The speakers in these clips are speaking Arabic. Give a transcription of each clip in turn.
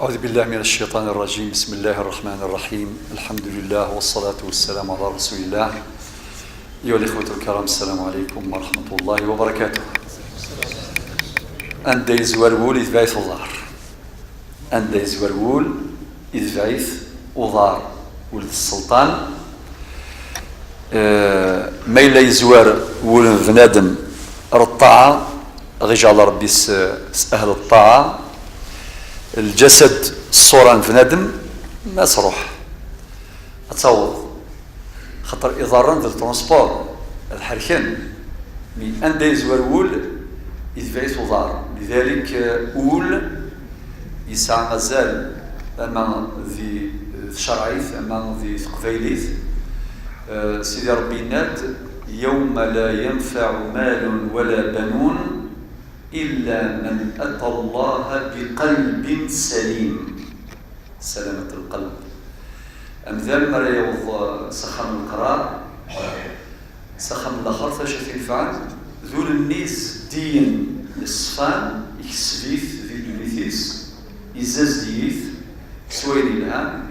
أعوذ بالله من الشيطان الرجيم. بسم الله الرحمن الرحيم. الحمد لله والصلاة والسلام على رسول الله. أيها الإخوة الكرام، السلام عليكم ورحمة الله وبركاته. En deze werwoel is wijs ozaar. En deze werwoel is wijs ozaar. ولد السلطان ما إلا يزوار ولد بنادم الطاعة رجال ربي أهل الطاعة الجسد الصورة بنادم ما صروح أتصور خطر إضارة ديال الترونسبور الحركان من أن يزوار ول يتبعث وزار. لذلك أول يسعى مازال أما ذي شرعيث أما ذي قبيليث سيدي ربي ناد يوم لا ينفع مال ولا بنون إلا من أتى الله بقلب سليم. سلامة القلب أمثال مرة يوض سخم القرار سخم الآخر فاش تنفعل ذول النيس دين الصفان يكسبيث ذي دوليثيس يزاز ديث سويني الآن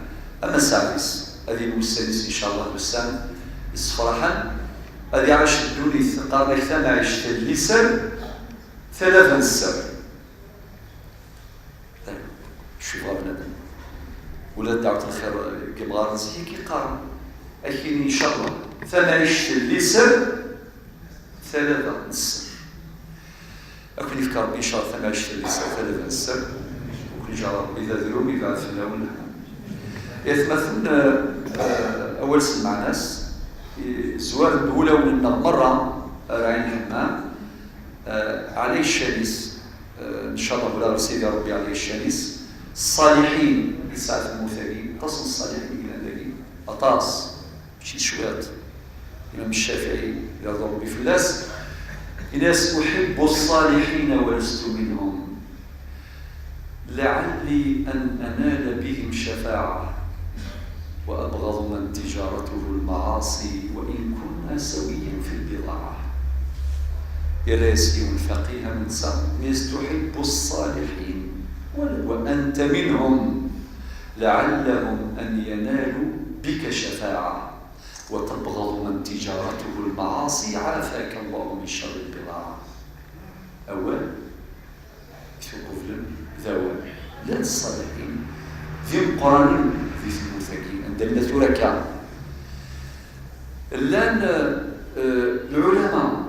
أما السادس هذه المستانس إن شاء الله بسان الصفراحا هذه عاش الدوليث قارن اجتمع عشت اللسان ثلاثا السبع شوف بنادم ولا دعوة الخير كبغار نزيه كي قارن أكيد إن شاء الله ثمعشت اللسان ثلاثا السبع أكون يفكر إن شاء الله ثمعشت اللسان ثلاثا السبع وكل جعل ربي ذا ذروم يبعث لنا ولنا يتمثل أول سمع ناس زوار الأولى ولنا مرة راعين الحمام عليه الشانيس إن شاء الله ولا سيدي ربي عليه الشانيس الصالحين لساعة المثالين تصل الصالحين إلى ذلك أطاس شي شويات الإمام الشافعي يرضى ربي في الناس الناس أحب الصالحين ولست منهم لعلي أن أنال بهم شفاعة وأبغض من تجارته المعاصي وإن كنا سويا في البضاعة. يا راسي الفقيه من سام الناس تحب الصالحين وأنت منهم لعلهم أن ينالوا بك شفاعة وتبغض من تجارته المعاصي عافاك الله من شر البضاعة. أول تقول ذوال لا الصالحين في القرآن في المثاقين عندما تركع الآن العلماء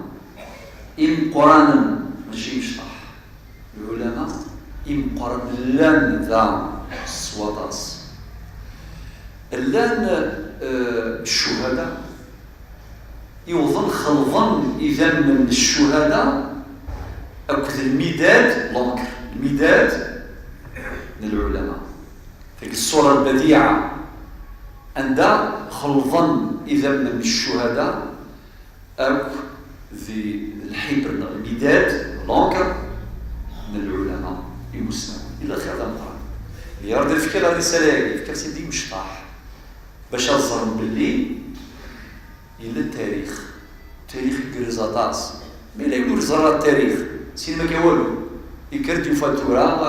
إن قرآن ماشي مشطح العلماء إن قرآن لان ذا سوطاس الآن الشهداء يوظن خلظا إذا من الشهداء أكد المداد لونكر المداد من العلماء في الصورة البديعة عندها خلظا إذا من الشهداء أو ذي الحبر المداد لونكر من العلماء المسلمين إلى خير القرآن يرد الفكرة الرسالة فكرة سيدي مشطح باش أظهر باللي إلى التاريخ تاريخ الجرزاتاس ما لا يقول زرار التاريخ سينما كيوالو يكرت يفاتورا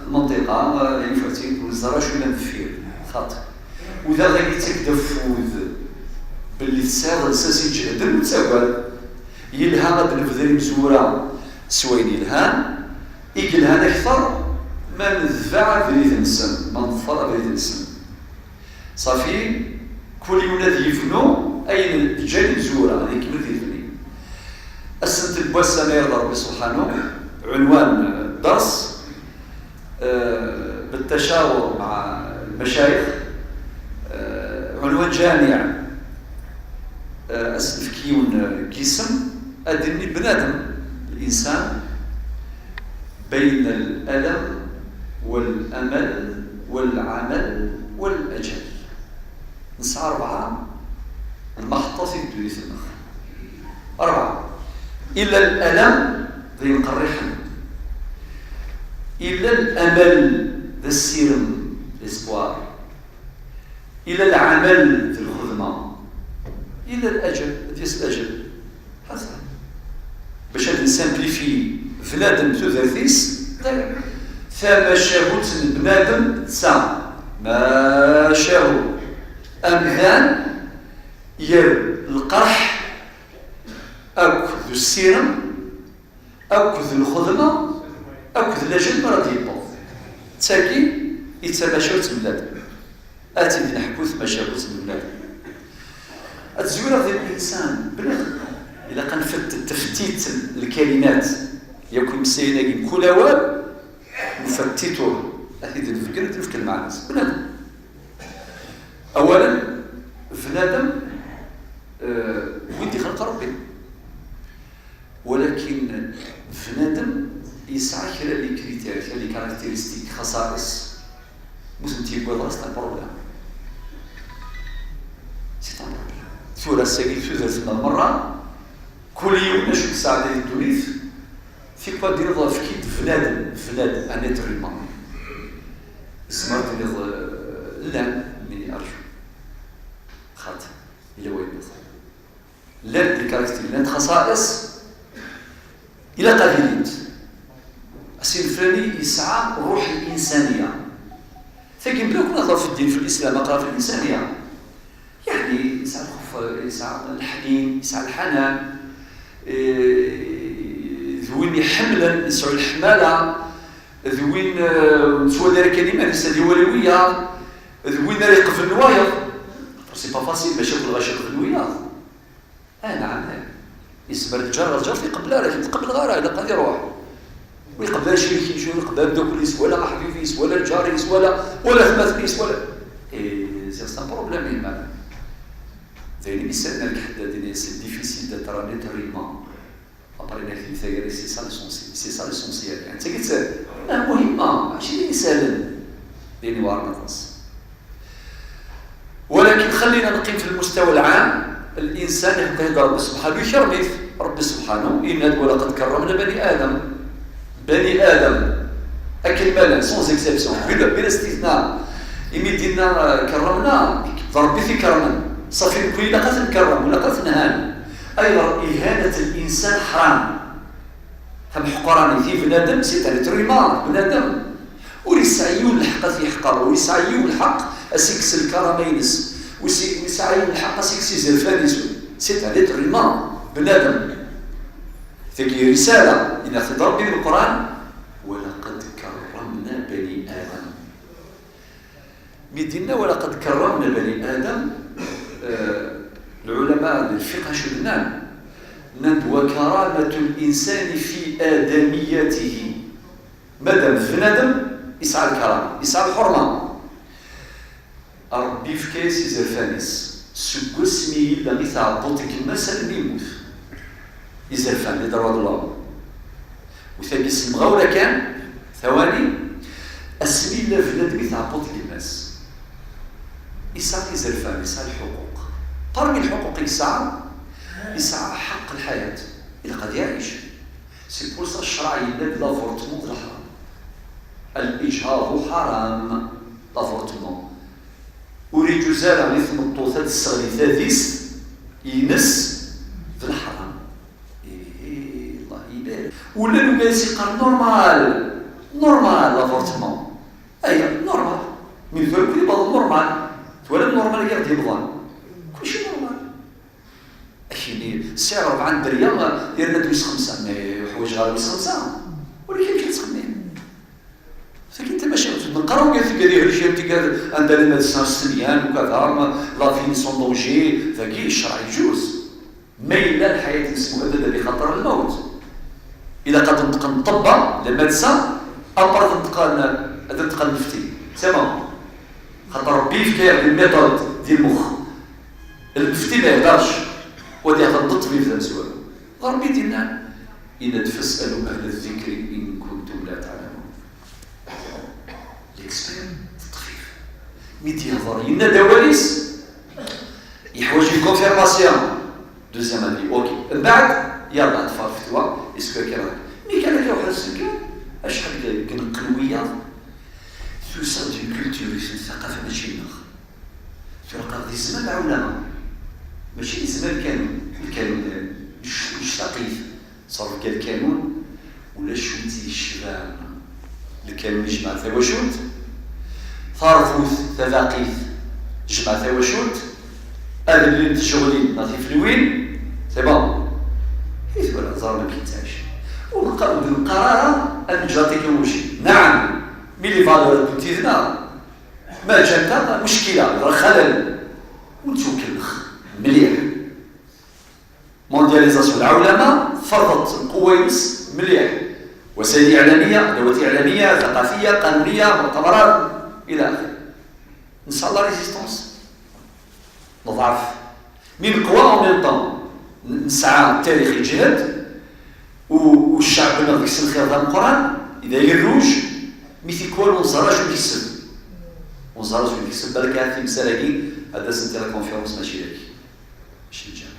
المنطقة يفاتين والزرار شو نفير خاطر وإذا غادي تكدفوذ باللي تساعد الساسي جهد وتساوال يلها غاد نبذل مزورة سوين يلهان يقلهان أكثر ما ندفع بريد النسم ما نظفر بريد النسم صافي كل يولاد يفنو أين الجانب زورة هذيك كيف يفني السنة البواسة ما يرضى ربي سبحانه عنوان الدرس بالتشاور مع المشايخ عنوان جامع أسلفكيون جسم أدني بنادم الإنسان بين الألم والأمل والعمل والأجل نسعى 4 المحطة في الدويث النخ 4 إلا الألم ذي نقرحنا إلا الأمل ذا السيرم الإسبوار إلا العمل ذي الخدمة إلا الأجل ديس الأجل حسنا باش هاد نسامبليفي فنادم ثلاثيس ثم شهوت بنادم تسا ما شهو أمذان ير القرح أكذ السيرم أكذ الخدمة أكذ لاجل مرض يبوظ تاكي يتسمى شهوت بنادم آتي من حبوث ما شهوت بنادم التزويرة ديال الإنسان بنادم إلا كنفت تفتيت الكلمات يكون مسينا كل واب نفتته هذه الفكرة مع الناس بنادم أولا بنادم ودي خلق ربي ولكن بنادم يسعى كلا لي كريتير كلا لي كاركتيرستيك خصائص مسلم تيبوا راسنا بروبليم سي ان بروبليم ثورة ساقي ثلاث مرة كل يوم نشوف ساعة ديال الدوريث في با دير ضاف كيد فنادم ان اتر هيومان سمعت لا مني ارجو خاطر الى وين لا الكاركتير خصائص الى قابليت السيد الفلاني يسعى روح الانسانيه فكين بلا كنا في الدين في الاسلام اقرا في الانسانيه يعني يسعى الخوف يسعى الحنين يسعى الحنان ذوين حملا يسعى الحماله ذوين سوا داير كلمه لسه دي ولويه ذوين ريق في النوايض سي با فاسيل باش ياكل غاشق في النوايض نعم يسمى الجار يقبلها لكن تقبل غيرها الا قال يروح ويقبلها شريكي شو يقبلها دوكليس ولا حبيبيس ولا الجاريس ولا ثماثبيس ولا سي ان بروبليم هنا ذي مثالنا الحداد سي ديفيسيل داتر ان اتر هيومان ابرينا في ثغري سي سا ليسونسيال يعني انت قلت مهمه ماشي سهل بين وارناس ولكن خلينا نقيم في المستوى العام الانسان يبقى يدعو ربي سبحانه يشرف ربي سبحانه إن ولقد كرمنا بني ادم اكملا سونز اكسبسيون بلا استثناء يمدينا كرمنا ربي في كرما صافي كل لقات نكرم ولا قات نهان ايضا اهانه الانسان حرام هم حقراني في بنادم سي تريتريمان بنادم ويسعيو الحق في حقر ويسعيو الحق اسيكس الكرامينس ويسعيو الحق اسيكس زرفانيس سي تريتريمان بنادم في رساله ان تضرب من القران ولقد كرمنا بني ادم بدينا ولقد كرمنا بني ادم العلماء الفقه شدنا وكرامة الإنسان في آدميته مادام في ندم يسعى الكرامة يسعى الحرمة ربي في كاس يزرفانيس سكسمي إلا مثل عبوتك المسل ميموت يزرفان لدرجة الله وثاني اسم غورة كان ثواني اسمي الله في ندم مثل عبوتك المس يسعى يزرفان يسعى الحقوق طرمي الحقوق يسعى حق الحياة إلا قد يعيش سي بور سا الشرع يبدا لافورتمون ديال الحرام الإجهاض حرام لافورتمون أريد زال مثل الطوثات الصغيثاتيس ينس في الحرام الله يبارك ولا نجالس يقال نورمال لافورتمون أي نورمال من ذلك كل بعض نورمال ولا نورمال غير ديال بضان كلشي نورمال أكيد السعر 4 درهم داير دويس 5 مي حوايجها دويس 5 ولكن ماشي تخمم فكي انت ماشي نقراو قالت لك هذه الشيء انت قال عندها المدرسه السنيان وكذا لا فين سون دونجي ذاكي الشرع يجوز ميلا الحياه المهدده بخطر الموت اذا قد نطبق المدرسه ابرد انتقال المفتي تمام خاطر ربي فكر الميثود ديال المخ المفتي ما يهدرش ودي غلطت في ذا السؤال غربي ديالنا إن تسألوا أهل الذكر إن كنتم لا تعلمون ليكسبير تخفيف ميدي هضر ينا دواليس يحوج الكونفيرماسيون دوزيام اني اوكي من بعد يلا نتفرج في توا اسكو كيراك مي كان كي واحد السكان اشحال كنقلويه سو سا دي كولتور الثقافه ماشي نخ في القرن الزمان العلماء ماشي زمان الكانون مش ثقيف صار كان الكانون ولا شويتي الشباب اللي كان يجمع ثواشوت ثارفوث ثلاقيث جمع ثواشوت اللي الشغلين ناطي في الوين سي بون حيث ولا زار ما كيتاش والقرار التكنولوجي نعم ملي فالور بوتيزنا ما جات مشكله خلل ونتوكلخ مليح موندياليزاسيون العولمه فرضت القويس مليح وسائل اعلاميه ادوات اعلاميه ثقافيه قانونيه مؤتمرات الى اخره نسال لا ريزيستونس نضعف من قوى ومن طن نسعى التاريخ يجهد والشعب بنا ذيك الخير ذا القران اذا يروج مثل كوال ونزراج ويكسب ونزراج ويكسب بالك في مسالاكي هذا سنتي لا كونفيرونس ماشي لك ماشي الجامعه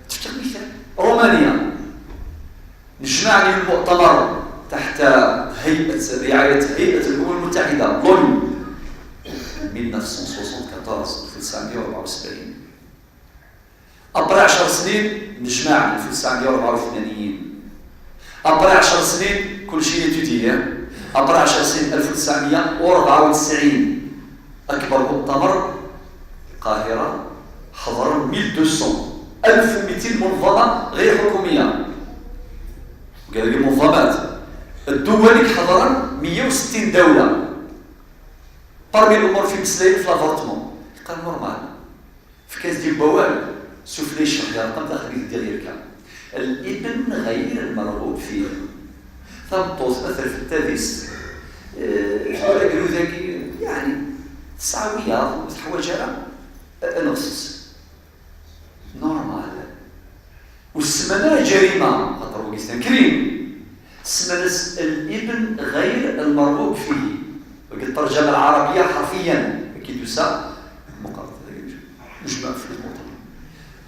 تفتح مثال رومانيا نجمعني المؤتمر تحت هيئه رعايه هيئه الامم المتحده لونو 1974 أبرع 10 سنين نجمع 1984 أبرع 10 سنين كل شيء يتديه أبرع 10 سنين 1994 أكبر مؤتمر القاهرة حضر 1200 منظمة غير حكومية قال لي منظمات الدول حضر 160 دولة parmi الأمور في مسائل في لافورتمون قال نورمال في كاس ديال البواب سوفلي الشهر رقم داخل ديال كام الابن غير المرغوب فيه ثمطوس مثلا في التاديس قالوا ذاك يعني 9 وياض وحوايجها نص نورمال والسمنه جريمه خاطر هو كريم السمنه الابن غير المرغوب فيه الترجمة العربية حرفيا كي تسا مقارنة مجمع في المؤتمر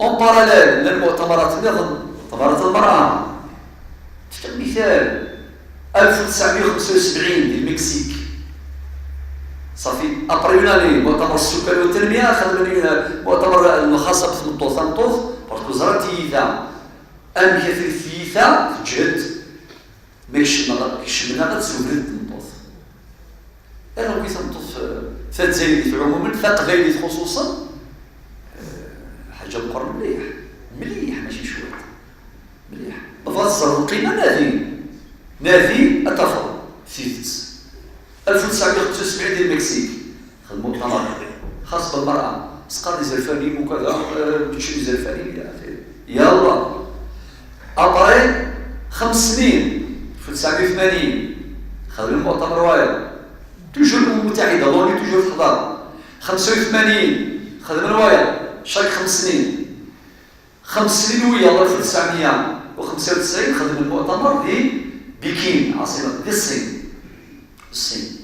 اون باراليل للمؤتمرات مؤتمرات المرأة مثال 1975 ديال المكسيك صافي ابريونالي مؤتمر السكان والتنمية خدمنا مؤتمر الخاص بثمنطوط باسكو زرا تيتا ام كثير تيتا جد ماكش منها غتسولد أنا كنت فات زايد في عموما فات غايد خصوصا حاجة مقرب مليح ماشي شوية مليح بفضل القيمة نادي أتفضل سيتس 1975 ديال المكسيك خدموا مؤتمر خاص بالمرأة سقط زلفاني وكذا بتشري زلفاني إلى آخره يلا أبري 5 سنين في 1980 خدموا المؤتمر واير توجور الأمم المتحدة لوني توجور في الحضارة 85 خدم الوايا شاك 5 سنين 5 سنين ويا 1995 خدم المؤتمر في بكين عاصمة الصين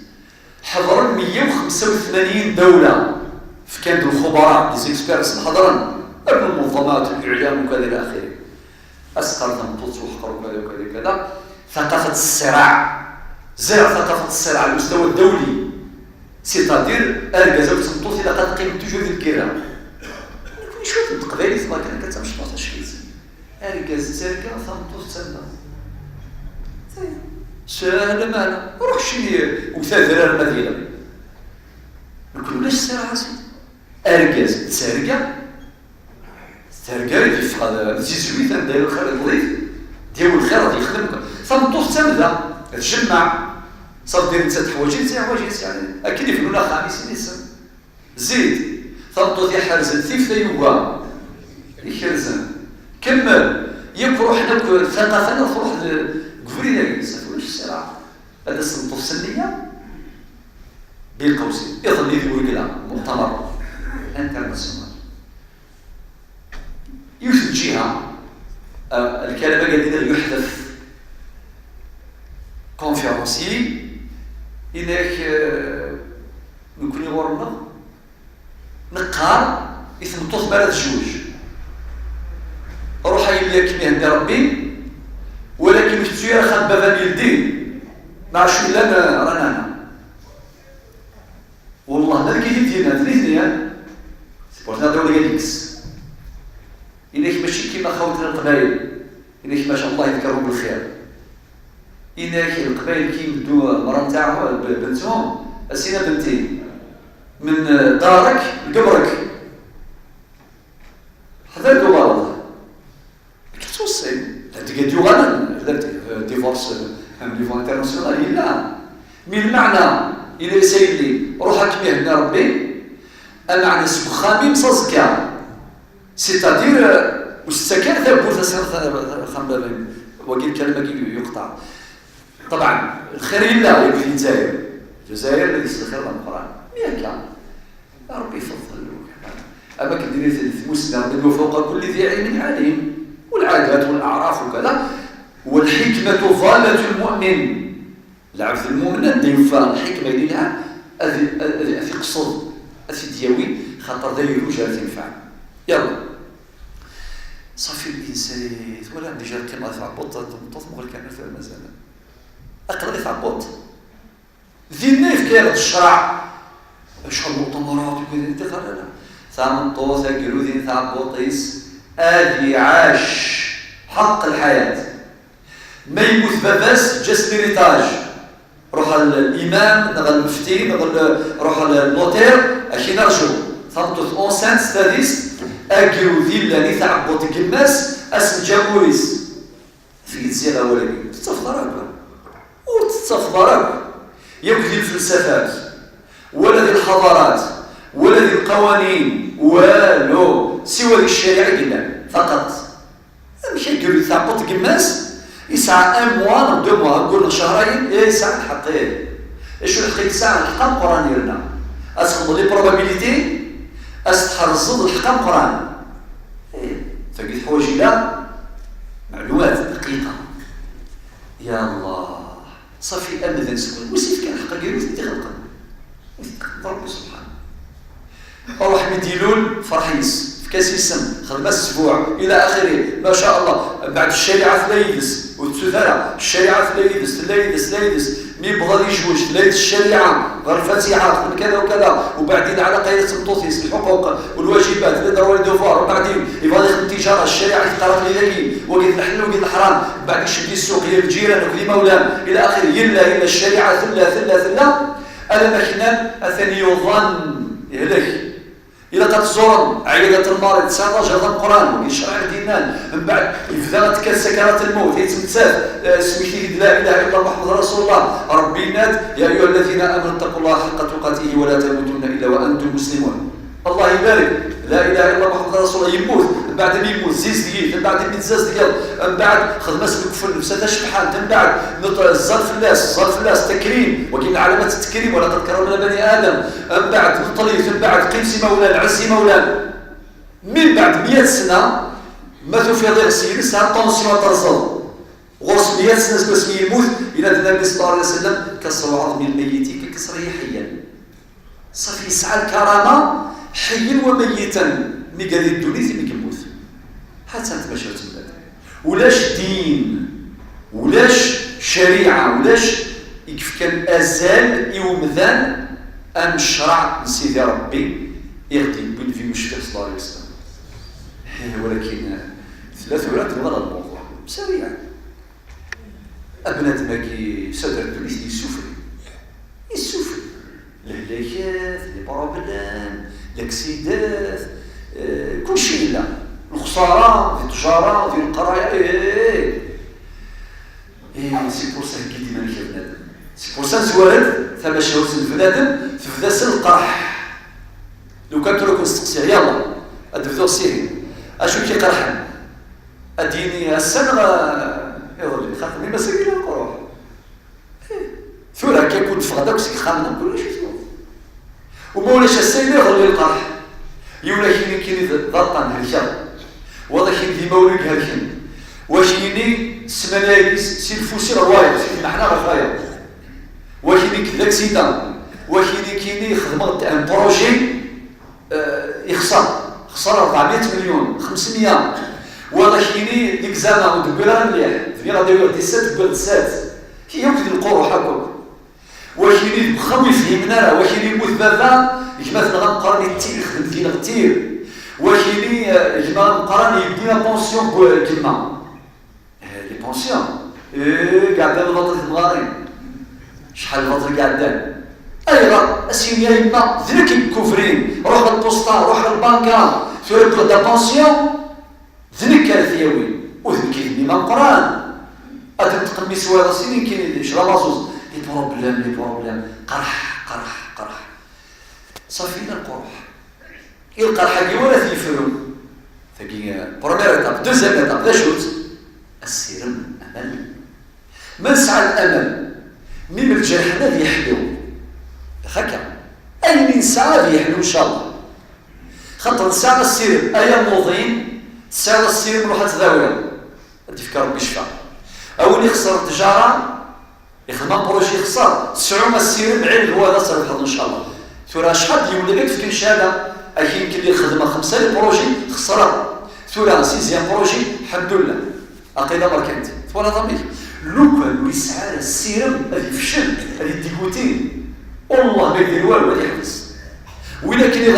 حضر 185 دولة في كانت الخبراء دي زيكسبيرس حضرا المنظمات والإعلام وكذا إلى آخره أسقر ثمطوط وحقر وكذا وكذا كذا ثقافة الصراع زرع ثقافة الصراع على المستوى الدولي سيتادير أرجع زوج سمطوط إذا قد قيمة توجور ذي الكرام شوف القبائل ثم كان كتمشي 19 كيس أرجع زرقا سمطوط سنة سهل مالا روح شي وثلاث درار المدينة نقول لاش الصراع سيدي أرجع سرقا يجي هذا زيزويت داير الخير الضيف ديال الخير غادي يخدم سمطوط سنة تجمع صار دير نتا حوايج يعني اكيد يفهمونا خامس نسم زيد ثبطوا ديال حرزن ثيف يوا يخرزن كمل يكروح حنا الثقافه نروح لكفري ديال واش الصراع هذا الصنطوف السنيه بين قوسين يظل يديروا كذا مؤتمر انترناسيونال يوجد جهه الكلمه قاعدين يحدث كونفيرونسي إنك يمكن يغورنا نقار يثبتوث بلد جوج روح يليا كمي عند ربي ولكن التسوير خد بابا الدين مع شو لنا رانا والله ما لقيت دينا ثلاثنيا سبورتنا دولة جاليكس إنك ماشي كيما خوتنا القبائل إنك ما شاء الله يذكرهم بالخير إنك القبائل كيمدوا مرة نتاعهم بنتهم أسينا بنتي من دارك لقبرك هذا دوار كتوصي تلقى ديوانا ديفورس ليفون انترناسيونال لا من المعنى إلى سيدي روحك مهنا ربي المعنى سبخامي مصزكا سيتادير والسكن ثابت خمبابين وقيل كلمة يقطع طبعا الخير لله يكفي الجزائر الذي يستخير القرآن ميكا ربي يفضل أما كدير مسلم بدو فوق كل ذي علم عليم والعادات والأعراف وكذا والحكمة ضالة المؤمن العبد المؤمن ديفا الحكمة اللي لها أذي قصد أذي دياوي خاطر ذا يروج هذا ينفع يلا صافي الإنسان ولا عندي جال كما ثعبط مغل كان في المزال أقرأ ثعبط ذي النايف كانت الشرع شحال مؤتمرات وكذا انت لا ثامن طوثة قلوذين ثعبطيس آدي عاش حق الحياة ما يموت باباس جس ليريتاج روح الإمام نغل المفتي روح النوتير أشي نرجو ثامتوث أونسان ستاديس أجرو ذيلاني تعبط قماس اسم جاموريس في تزيغة ولدي تتفضرك وتتفضرك يبدي الفلسفات ولا ذي الحضارات ولا ذي القوانين والو سوى ذي الشريعة قلنا فقط مش يقولوا تعبط قماس يسعى ان موان دو موان نقول شهرين يسعى الحقيقة ايش الحقيقة ساعة الحقام قرآن يرنا اسخط لي probability أستحرزض الحكام قرآن فقلت حواجي لا معلومات دقيقة يا الله صافي أمذا نسكن وسيف كان حقا قيروز انت خلقا ربي سبحانه أروح مديلون فرحيس في كاس السم خدمة أسبوع إلى آخره ما شاء الله بعد الشريعة ثلايدس والتثرى الشريعة ثلايدس مي بغى يجوج ثلاث الشريعة غير الفاتحة كذا وكذا وبعدين على قاعدة المطوثيس الحقوق والواجبات الدور والدوفار وبعدين يبغى يخدم التجارة الشريعة يتقرب لذلك وقيد الحل وقيد الحرام بعد يشد السوق يا الجيران وكذي مولان إلى آخره يلا الشريعة ثلا ألا مكنان أثني يظن يهلك إلى تتصور عيادة المريض 19 هذا القرآن ويشرع دينان من بعد إذا تكال سكرات الموت يتمثال اسمه لا إله إلا الله محمد رسول الله ربي ناد يا أيها الذين آمنوا اتقوا الله حق تقاته ولا تموتن إلا وأنتم مسلمون الله يبارك لا إله إلا الله محمد رسول الله يموت من بعد ما يموت زيز دقيق من بعد ما يتزاز دقيق من بعد خذ مسك كفر نفسه تشبحان من بعد الظرف اللاس تكريم وكاين علامات التكريم ولقد كرمنا بني آدم من بعد الطليث من بعد قيمسي مولان عزي مولان من بعد 100 سنة ما في هذا السيد ساعة طونسيون ترزل غرس 100 سنة اسمه يموت إلى النبي صلى الله عليه وسلم كسر عظم الميت كسره حيا صافي يسعى الكرامة حيا وميتا مي قال الدنيا مي كيموت حتى انت باش تبدا ولاش دين ولاش شريعه ولاش كيف كان ازال يومذان ام شرع سيدي ربي يغدي بن في مشفى صلى الله عليه وسلم ولكن ثلاث ولاد غلط الموضوع سريع ابنات ماكي صدر الدنيا يسوفري الهلاكات لي بروبلام الاكسيدات كل شيء لا الخسارة في التجارة في القراية سي بور سا كي ديما كي بنادم سي بور سا زوالد ثما شهور سن بنادم تبدا سن القرح لو كان تروك نستقسي يلا ادفدو سيري اشو كي قرحن اديني السنة يظل خاطر ما سكينا القروح ثورة كي يكون فغدا وسكي خامنا كل شيء ومولاش السيد يظل القرح يولا كيني ضغطان هالشر وضع كيني مولك هالشن وكيني سمنايس سيلفوسي رواية سيدي حنا غفايا وكيني كذاك سيدان وكيني خدمة ان بروجي خسر 400 مليون 500 وضع كيني ديك زانا ودبيران مليح دبيران داير 17 كي يمكن القروح هكاك وكيني بخوي فهمنا وكيني يموت بابا كما غنقراني التير خدمت لينا كثير وكيني كما نقراني يدينا بونسيون كما لي بونسيون قاعدين البطل المغارين شحال البطل قاعدين ايوا اسيدي يا يما ذلك الكفرين روح للبوسطه روح للبنكه سوري دا بونسيون ذلك كارثيوي وذلك يدني ما القران ادم تقميس وهذا سنين كاين شرا مازوز لي بروبليم قرح صافي القرح القرح كي ولا تيفرم ثقي بروميير ايتاب دوزيام ايتاب لا شوت السيرم امل من سعى الامل من الجرح الذي يحلو هكا اي من سعى يحلو ان شاء الله خاطر سعى السيرم ايام موضين سعى السيرم روح تداوي تفكر ربي شفا او اللي خسر التجاره يخدم بروجي يخسر تسعوا السيرم بعين هو هذا صار ان شاء الله ثورة شحال يولي غير في شهاده اي يمكن لي خدمه 5 بروجي خسرها ثورة 6 بروجي الحمد لله عقيده بركانتي ولا ضمير لو كان يسعى السيرم اللي فشل اللي ديكوتين والله ما يدير والو ما يحبس ولا كاين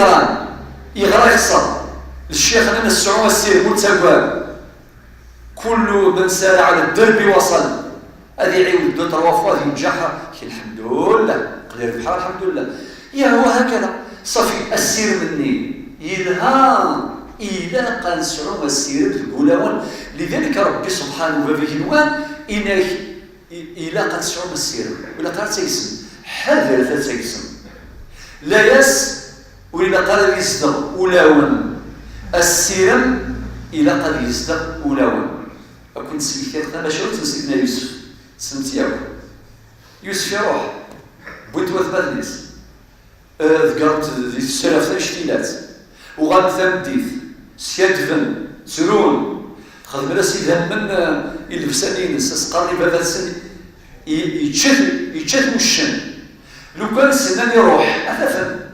يغرى يخسر الشيخ انا نسعوا السيرم متساوى كل من سار على الدرب وصل هذه يعيود دو تروا فوا ينجح الحمد لله قدر في الحال الحمد لله يا هو هكذا صافي السير مني يلها الى قال سعوم السير البولاون لذلك ربي سبحانه وتعالى إنه الى قال سعوم السير ولا قال تيسم حذر تيسم لا يس ولا قال يصدق ولاون السيرم الى قال يصدق ولاون كنت سميت انا شفت سيدنا يوسف سميتياو يوسف يروح بغيت وثبت الناس ذكرت ذي السلف الاشتيلات وغاد ثمديث سيادفن سرون خدم راسي من يلبسانين سقارني بهذا السن يتشث مشن لو كان السنان يروح اثاثا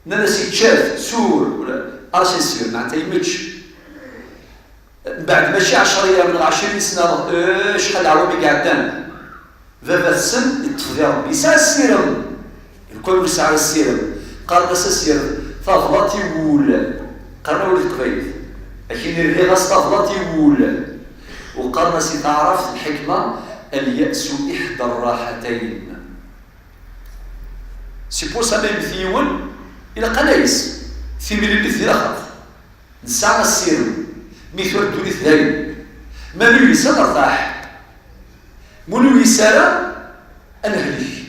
ناس يتشاف سور ولا ارشي سير معناتها يمتش بعد ماشي 10 ايام من 20 سنه شحال عوامي قاعدان ذا السن يتفضي ربي ساعه السيرم الكل ساعه السيرم قال بس السيرم فضلتي وول قرنا ولد قبيل لكن اللي غاستفضلتي وول وقرنا سي تعرف الحكمه الياس احدى الراحتين سي بور سا ميم ثيون الى قنايس في ملي مثل اخر نسعى السيرم مثل الدوليث دايم ما نولي سنة ارتاح منولي سنة أنهلي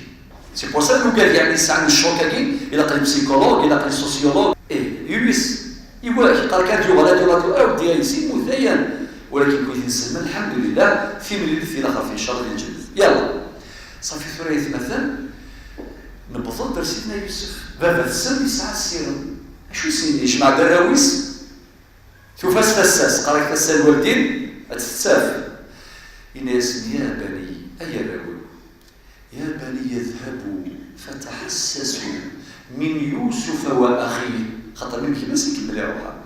سي بور سا لو قال يعني يسعى الشوكاكي إلا قال بسيكولوج إلا قال سوسيولوج يوليس يقول قال كانت يغلا أو دياليسي مثيا ولكن كنت نسلم الحمد لله في ملي مثل آخر في شر الجلد يلا صافي ثريث مثلا نبضل درسيتنا يوسف بابا السن يسعى السيرم شو يسمي يجمع دراويس شوف فساس قريت فسال الوالدين اتتساف الناس يا بني اي راوي يا بني اذهبوا فتحسسوا من يوسف واخيه خاطر من كيما سيكمل روحها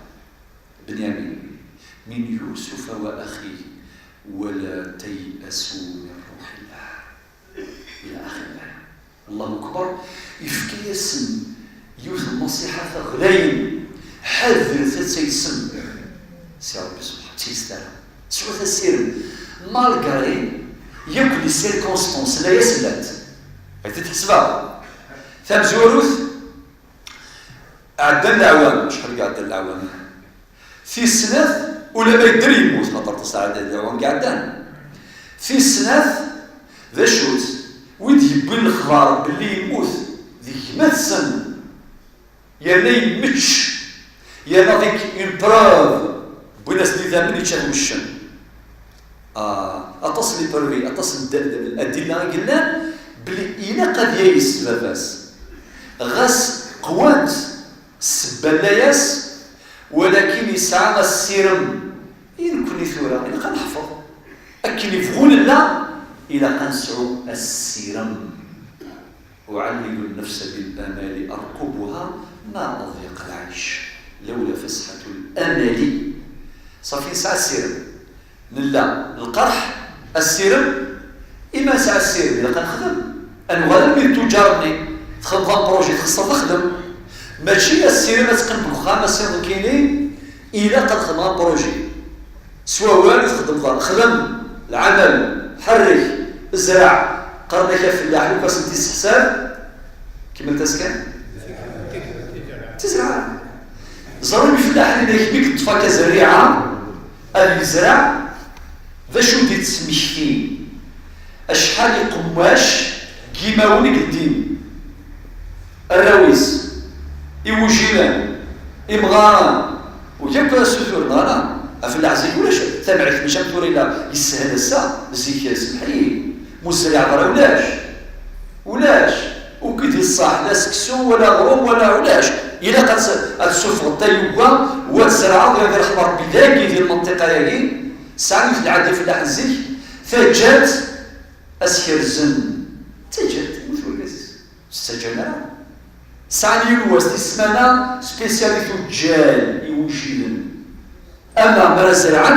بنيامين من يوسف واخيه ولا تيأسوا من روح الله الى اخر الايه الله اكبر يفكي يسم يوسف النصيحه غلاين حذر تتسم سي ربي سبحانه تيستاهل سوى السير مالغاري ياكل لي سيركونستونس لا يسلات هاي تحسبها ثم زوروث عدى العوام شحال قعد العوام في السناث ولا ما يقدر يموت خاطر تصعد العوام قعدان في السناث ذا شوت ويد يبين الخبار باللي يموت ذيك ما تسن يا لا يمتش يا ناضيك اون بروف بناس اللي ذا من يتشافوا الشن اتصل بروفي اتصل الادله قلنا بلي الا قد يايس باباس غاس قوات السبلاياس ولكن يسعى السيرم يمكن ثورة إلا قد نحفظ أكل يفغون الله إلا قنسعوا السيرم أعلل النفس بالآمال أركبها ما أضيق العيش لولا فسحة الأمل صافي نسعى السيرم نلا القرح السيرم إما نسعى السيرم إلا قنخدم أنا غالب من تجاربني تخدم بروجي تخصص تخدم ماشي السيرم تقن بالخامة السيرم كاينين إلا قد خدم بروجي سوا والو تخدم خدم العمل حرك ازرع قرنك فلاح لو كنتي تستحسن كيما تسكن تزرع ضروري الفلاح اللي يحبك تطفى كزريعه اللي يزرع ذا شو دي تسميش فيه اشحال قماش كيما ولي قديم الراويس يوجيلان إمغاران وكيف سثور نانا أفلاح زي ولا شيء ثمعت مشان توري لا يسهل الساعة زي سمحي مسرع غير ولاش وكيد الصح لا سكسو ولا غروم ولا ولاش إلا قد السفر الطيوبة والزراعة غير خبر بداية ديال المنطقة هذه ساعة في العادة في اللحن زي فجات أسكر الزن تجات مثل كاسس استجانا ساعة يلوز تسمانا سبيسياليتو جال يوجيلن أما مرا زرعا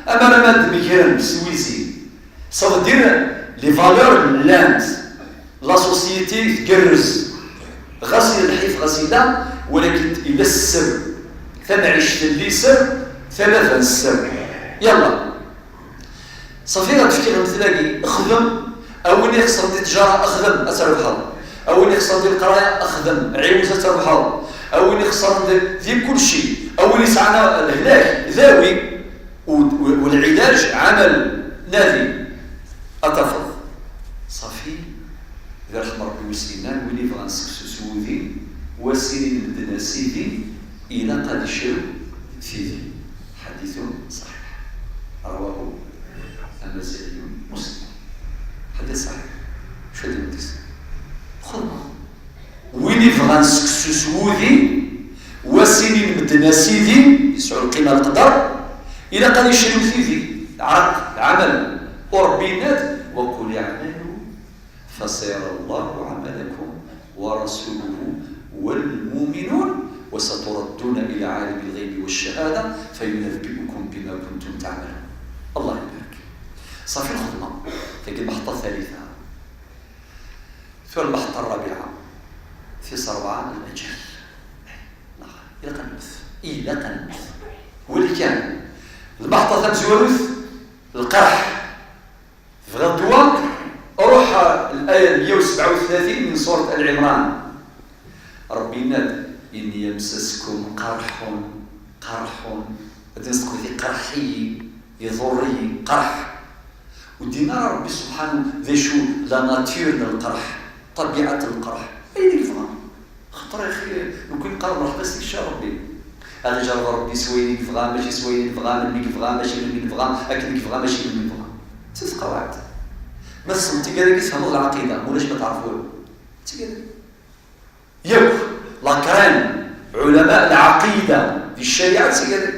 أما رماد ميكران سويسي صاد دير لي فالور لاند لا سوسيتي تكرز غسيل الحيف غسيلة ولكن إلى السر ثمعيش اللي سر ثلاثة السر يلا صافي غتفكر تلاقي اخدم أولي خسر دي تجارة اخدم أتربحها أولي خسر دي القراية اخدم عيوز أتربحها أولي خسر دي كل شيء أولي سعنا الهلاك ذاوي والعلاج عمل نادي أتفض صافي إذا رحم ربي وسلينا ولي بغا نسكسو سوذي وسيرين بدنا سيدي إلى قد يشير فيه حديث صحيح رواه النسائي مسلم حديث صحيح شو هذا الحديث خذنا ولي بغا نسكسو سوذي وسيرين بدنا سيدي يسعوا القيمة القدر إلى قد يشير فيه العمل وربينات وقل اعملوا فسيرى الله عملكم ورسوله والمؤمنون وستردون إلى عالم الغيب والشهادة فينبئكم بما كنتم تعملون. الله يبارك. صافي الخدمة في المحطة الثالثة في المحطة الرابعة في صربعة الأجل إلى قنبث واللي كان المحطة ثالث القرح في غدوة أروح الآية 137 من سورة آل عمران ربي ناد إن يمسسكم قرح تنسكو في قرحي يضري قرح ودينا ربي سبحانه ذي شو لا ناتير القرح طبيعة القرح أين الفهم خطر يا أخي ممكن قرب راح بس إن ربي هذا جرب ربي سويني كفغام ماشي سويني كفغام مني كفغام ماشي مني كفغام أكل كفغام ماشي مني كفغام ست قواعد بس انت كذا تفهموا العقيده ولاش ما تعرفوه انت كذا ياك لاكران علماء العقيده في الشريعه كذا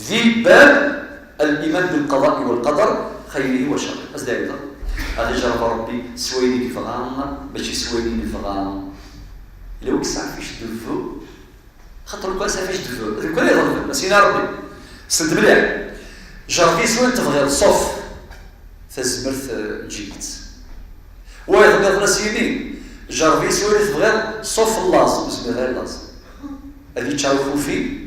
ذي باب الايمان بالقضاء والقدر خيره وشره ازداد هذا جرب ربي سويني كفغام ماشي سويني كفغام لو كسع فيش دفو خاطر كاس فيش دفو الكل يضرب بس يا ربي سد مليح جربي سوين تفغير صف تزمرت جيت ويضرب راسيني جربي سوين تفغير صف اللاص بسم الله اللاص اللي تشاوفوا فيه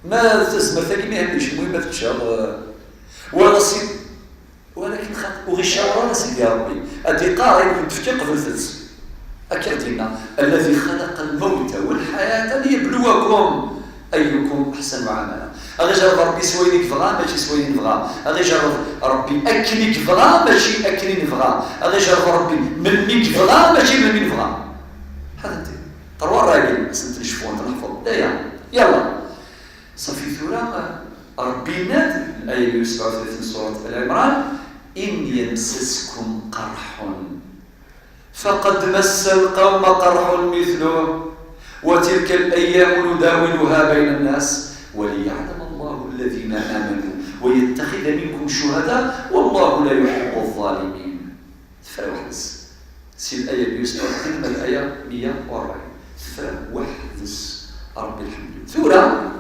ما تزمرت كي ما يهمنيش المهم ما تتشاف وراسي ولكن خاطر وغيشاور راسي يا ربي ادي قاري كنت في قبل ثلث أكدنا الذي خلق الموت والحياة ليبلوكم أيكم أحسن عملا أغير ربي سويني كفغا ماشي سويني كفغا أغير ربي أكلي كفغا ماشي أكلي كفغا أغير ربي مني كفغا ماشي مني كفغا هذا انت طروار راجل سنت الشفون تنحفظ لا يلا صافي ثورة ربي ناد الآية 37 سورة آل عمران إن يمسسكم قرح فقد مس القوم قرح مثله وتلك الأيام نداولها بين الناس وليعلم الله الذين آمنوا ويتخذ منكم شهداء والله لا يحب الظالمين. فوحدس سي الآية 137 الآية 140 فوحدس ربي الحمد ثورة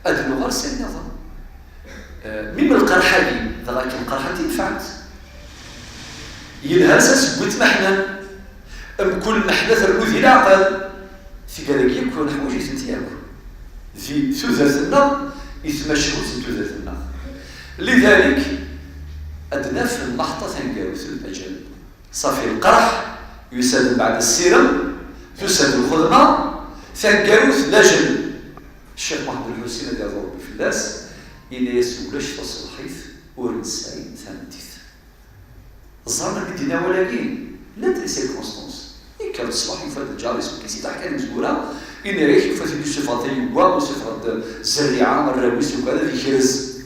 أدنو غير سن نظام مما القرحة دي ذاك القرحة تنفعت ينهسس بتمحنا كل محدث الوذي العقل في قالك يكون حوجي سنتياكو في ثلث النار يتمشوا في ثلث النار لذلك أدنى في المحطة ثنقاوث الأجل صافي القرح يساد بعد السيرم تساد الخدمة ثنقاوث الأجل. الشيخ محمد الحسين اللي يضرب في الناس إلا يسولش تصلحيث ورنساين ثانتيث الزرنا بدينا ولكن لا تري سيركونستونس يكاد تصلح يفاد الجاريس وكيسي تحكي مزبورة إن ريح يفاد بصفتين وصفات زريعة الراويس وكذا في خرز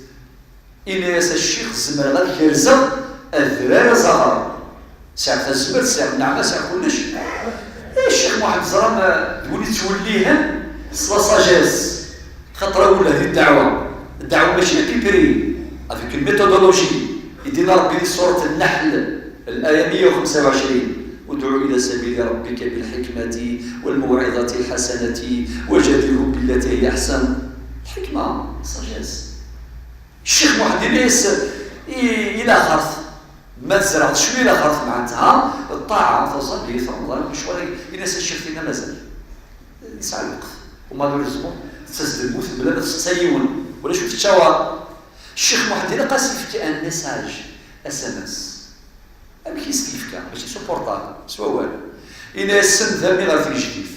إن ياس الشيخ الزمر غادي يرزق الذرارة صغار ساعة الزمر ساعة النعمة ساعة كلش الشيخ محمد زرام تولي توليها ساجاس خاطر ولا هذه الدعوة ماشي بيبري افيك الميثودولوجي يدينا ربي سورة النحل الآية 125 ادعو إلى سبيل ربك بالحكمة والموعظة الحسنة وجادلهم بالتي هي أحسن. الحكمة ساجاس. الشيخ محمد إلى خرث ما تزرع شويه إلى خرث معناتها الطاعة تصلي في رمضان مشوار الناس الشيخ فينا مازال يسعى الوقت وما لازمو تسد الموت بلا ما تسيون ولا شوف الشوا. الشيخ محمد إلا قاس يفتي ان ميساج اس ام اس كيس كيفكا ماشي سو بورطابل سوا والو إلا السن ذامي غير في الجديد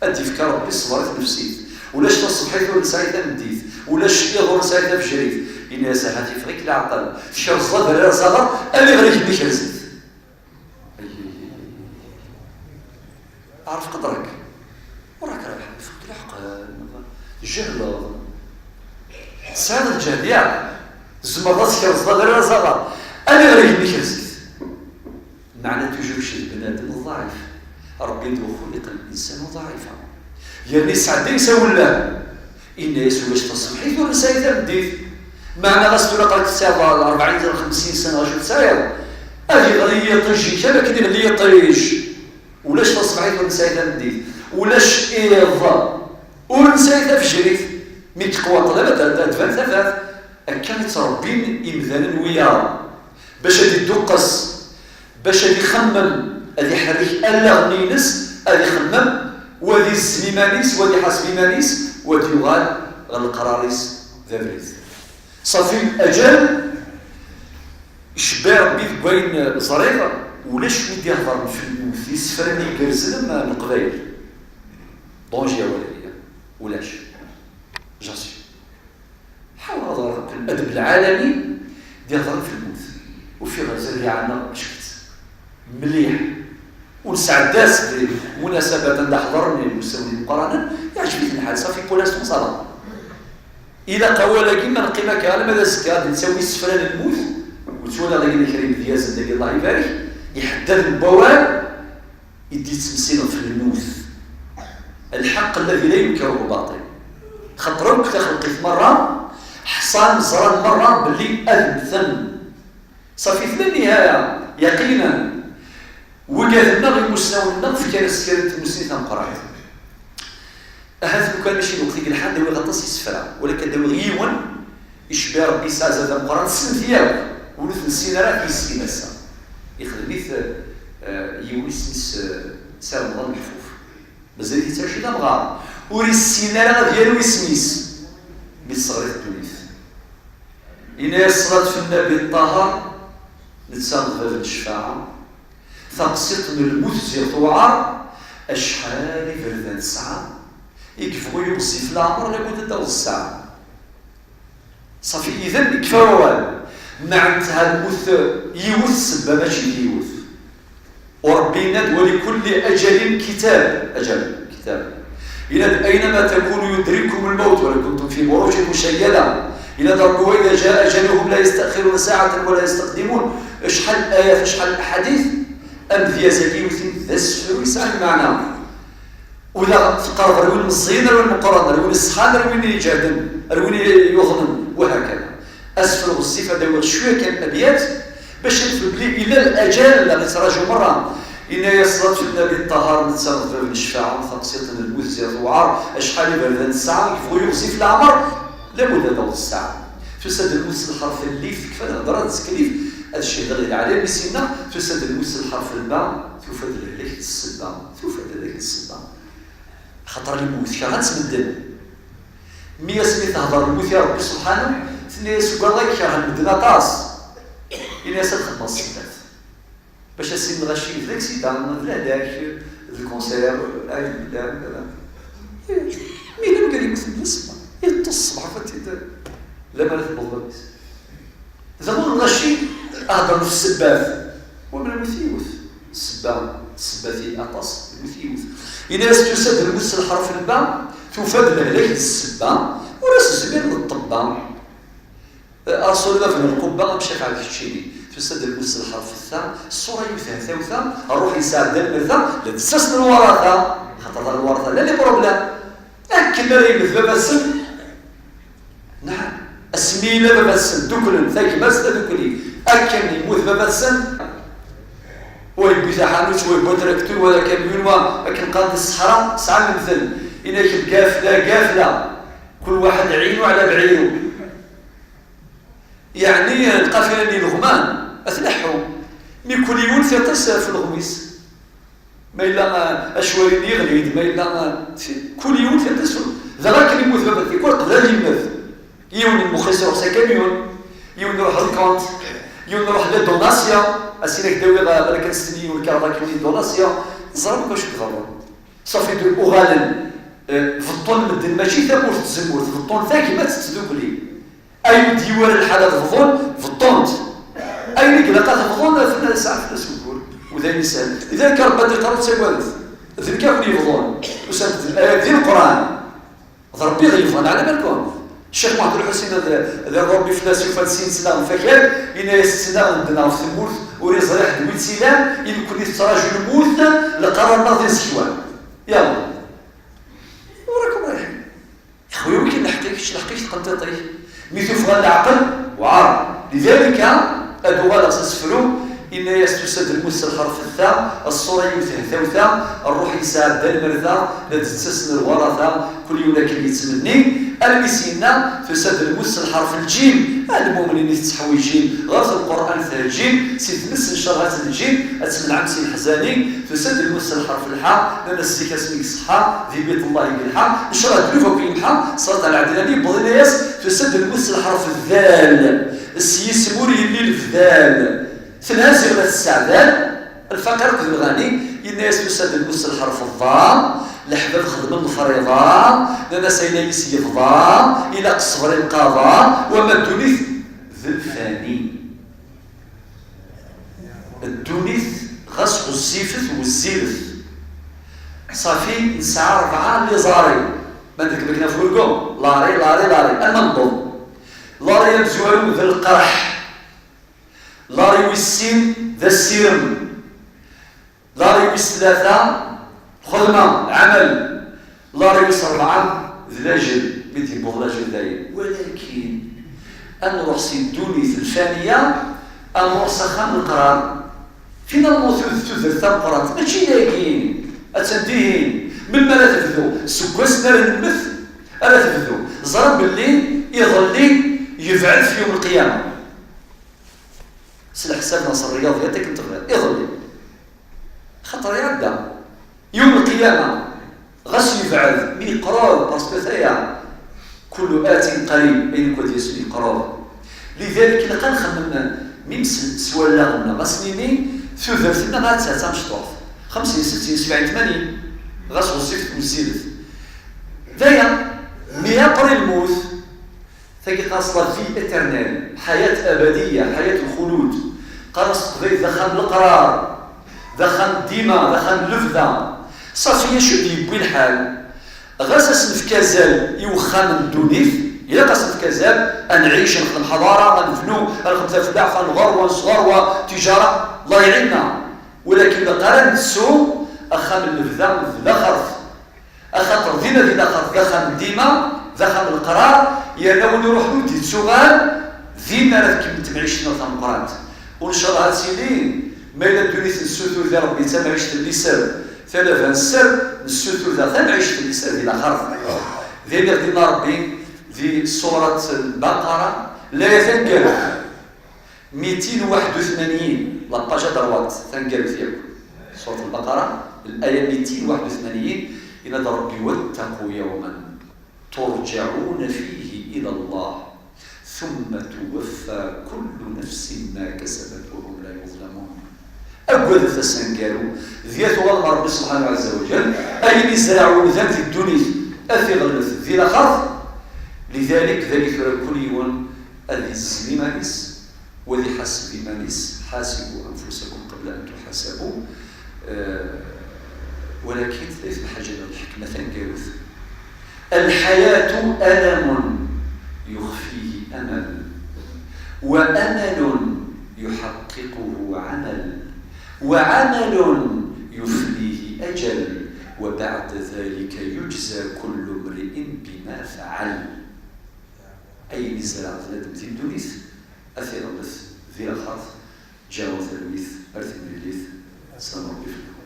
أدي فكا ربي صبرت نفسي ولاش تصبحيت ولا ساعتها نديت ولاش يغور ساعتها في جريت إن ساعتي فيك العقل شر الصدر صغر اللي غير يجيب لك رزق عرف قدرك وراك رايح فقد الحق جهل سعد الجهل زمرات شر الصدر صغر اللي غير يجيب لك رزق معنى توجور شي البنادم الضعيف ربي خلق الانسان ضعيفا يعني سعد يسوي له إن يسوي واش تصبحيت ولا سايته بديت معنى غسل لقاك الساعه 40 ولا 50 سنه واش تساير اجي غادي يطيش شبك كي غادي يطيش ولاش تصبحيت ولا سايته بديت ولاش ايضا ونسايته في شريف مي تقوى طلبه تفان ثلاث كانت ربين يمذان وياه باش غادي يدقس باش غادي يخمم غادي يحرك الاغنينس غادي يخمم وهذه السليمانيس وهذه حسبيمانيس وهذه يغال القراريس ذابريز صافي الاجل شباب بيت بين زريقه ولاش ودي يهضر في الموت يسفرني يقرزل من القبايل طونجيا ولديه ولاش جاسي حاول هضر في الادب العالمي يهضر في الموت وفي غزال يعنا شفت مليح ونسعداس بمناسبة نحضرني المسوي مقارنة يعجبني الحال صافي بولاسون صلاة إذا قوالا كيما نقيمة كاع ماذا سكاد نسوي السفران الموت وتولى غير كريم دياز النبي الله يبارك يحدد البواب يدي تمثيل في الموت الحق الذي لا ينكره باطل خطروك تخلقي في مرة حصان زران مرة باللي أذن صافي في النهاية يقينا وقالنا غير مسناولنا في كان سكرت المسنين تنقرا هذا كان ماشي وقت الحال داوي غطاس يسفرا ولكن داوي غيون يشبه ربي سازا القران السن ديالو ولث السينارات يسكن السا يخلي يولي سميس سار رمضان محفوف مازال يتاشي دا بغا وري السينارات ديالو يسميس بالصغير التونس إن الصلاة في النبي الطاهر نتساقط هذا الشفاعة تقسط من المثزر طوعار أشحال فردان الساعة يكفو يوصي في العمر لابد تدوز الساعة صافي إذن كفاوال معناتها المث يوث سبا ماشي يوث وربي ند ولكل أجل كتاب أجل كتاب إذا أينما تكونوا يدرككم الموت ولو كنتم في بروج مشيدة إذا ضربوا إذا جاء أجلهم لا يستأخرون ساعة ولا يستقدمون اشحال آيات اشحال أحاديث أمثية زكيوثين ذسفر يسعى المعنى وإذا فقر روين الصين روين المقرن روين السخان روين يجادن روين يغنن وهكذا أسفل الصفة داول شوية كان أبيات باش يدفل بلي إلى الأجل اللي تراجعوا مرة إن يصلت في النبي الطهار نتصرف في الشفاعة تقسيط المثزر وعار أشحال بردان الساعة يفو يوصي في العمر لابد دوت الساعة تسد المثل الحرف الليف كفاية هضرات تكليف هذا الشيء غير عليه بسينا تسد المثل الحرف الباء تفاد لك الصدام تفاد لك الصدام خطر الموت كان تمدن مية سميت هضر الموت يا ربي سبحانه ثني سكر الله كان مدنا طاس إلى سد خلص الثلاث باش السيد الغشي في لاكسيدان في هذاك الكونسير العيد بالله كذا مين قال يمثل النسبة يتصبح فتيت لا ما نتبضل زمان الغشي أهدر في السباث ومن المثيوث السباثي أطاس المثيوث إذا تسد المس الحرف الباء تفاد مهلك السبا وراس الزبير للطبا أرسل الله في القبة مشى على الشيء تسد المس الحرف الثاء الصورة يثاث الروح يساعد المرثى لتستسن الورثة خاطر الورثة لا لي بروبلام أكل لا يمثل بابا السن نعم اسمينا بابا السن دوكل ثاك ما دوكلي أكل يموت بابا السن ويبي حانوت ويبي تراكتور ولا كاميون وأكل قاد الصحراء ساعة المثل إنك قافلة كل واحد عينه على بعينه يعني القافلة اللي الغمان أتنحوا مي كل يوم ثلاثة في الغميس ما إلا أشوارين يغليد ما إلا كل يوم ثلاثة ذاك اللي يموت بابا كل قبل يموت يوم المخيس يروح سكاميون يوم نروح الكونت يوم نروح للدوناسيا أسينك داوي غابة كنستني والكارضة كيولي دوناسيا زرب باش تغرب صافي دو أغالن في الطن مدن ماشي ثابور تزمور في الطن ثاكي ما تتذوبلي أي ديوان الحالات في الظن في الطنت أي نقلقات في الظن في الساعة في السبور وذا يسأل لذلك ربما تقرأ تسوالف ذلك يكون يفضون وسبت الآيات ديال القرآن ضربي غيفضل على بالكم الشيخ محمد الحسين هذا ربي فلاسفة سين سنة فكر إن يستنى عندنا في الموت وريز ريح دويت سيلان إن كنت تراجع الموت لقرار ناضي سكوان يلا وراكم رايحين يا خويا وكي نحكيكش تقنطيطي مثل فغال العقل وعار لذلك أدوغال أسفلو إن يستسد المس الحرف الثاء الصورة يثاث الروح يساعد المرثى لا تستسن الورثة كل يوم لكن يتمني المسينا تسد المس الحرف الجيم المؤمنين يتحوي جيم غرس القرآن ثا الجيم سيد مس شرعة الجيم أتمنى عمسي الحزاني تسد المس الحرف الحاء لأن السيكا اسمك صحا في بيت الله بالحاء نشرها دلوفة وكيمحا صلاة العدلاني بغنياس تسد المس الحرف الذال السيسموري اللي الفذال ثلاثة ولا السعدان الفقر كذب الغني الناس يسد المس الحرف الضاء لحباب خدم الفريضة لنا سينا يسيف ضاء إلى قصفر القضاء وما الدنيث ذي الفاني الدنيث غسق الزيفث والزيلث صافي نسعى 4 اللي زاري ما ندك بكنا فولكم لاري المنضم لاري يبزوالو ذي القرح لاري والسين ذا السيرم لاري والثلاثة خدمة عمل لاري والأربعة ذي الأجل بيتي بغلاجل داير ولكن أنروح سيدوني في الفانية أنروح سخان القرار فين الموثوث تذر ثمقرات ماشي لاقين أتنديهين مما لا تفذو سكوسنا للمث ألا تفذو زرب بالليل يظلي يفعل في يوم القيامة سل حساب نصر الرياض ياتيك انتغلال يظلي خطر يعدى يوم القيامة غش يفعل مي قرار باسكو ثايا كل آت قريب أين كنت يسمي قرار لذلك لقد خممنا ميم سوال لغنا غسنيني ثلث سنة غاد ساعة مشطوف 50 60 70 80 غاس وصيفت وزيلت ذايا مي قري الموت ثقي قاصلة في إترنال حياة أبدية حياة الخلود قرص قضي ذخان القرار ذخان الدماء ذخان اللفظة صافي يشد يبوي الحال غاسس في كازال يوخان الدونيف إلا قاس في كازال نعيش نخدم حضارة نفنو نخدم فلاح نغروة نصغروة تجارة الله يعيننا ولكن قرن السوق أخان اللفظة ذا خرف أخاطر ذينا ذينا خرف ذخان الدماء ذخان القرار يناول نروح نودي تسوغال ذينا لكن تمعيشنا ثم قرانت وإن شاء الله هالسنين ما إلا دونيث السوثو ذا ربي تمعيشت اللسان ثلاثة السر السوثو ذا تمعيشت اللسان ذي الخرف ذي دينا ربي في سورة البقرة لا يتنقل 281 لاباجة دروات تنقل فيكم سورة البقرة الآية 281 إن ربي واتقوا يوما ترجعون فيه إلى الله ثم توفى كل نفس ما كسبت وهم لا يظلمون. أول تسنقروا ذيات والله رب سبحانه عز وجل أي يزرعوا ذات الدنيا أثغل ذي الأخذ. لذلك ذلك كل يوم أذي السليمانيس وذي حسب مانيس حاسبوا أنفسكم قبل أن تحاسبوا. ولكن ليس الحاجة الحكمة ثنقروث الحياة ألم يخفيه أمل، وأمل يحققه عمل، وعمل يفليه أجل، وبعد ذلك يجزى كل امرئ بما فعل. أي نزرع ثلاثة مثل دوليث أثير بث ذي الخاف جاو ثلويث أرث من الليث سلام ربي.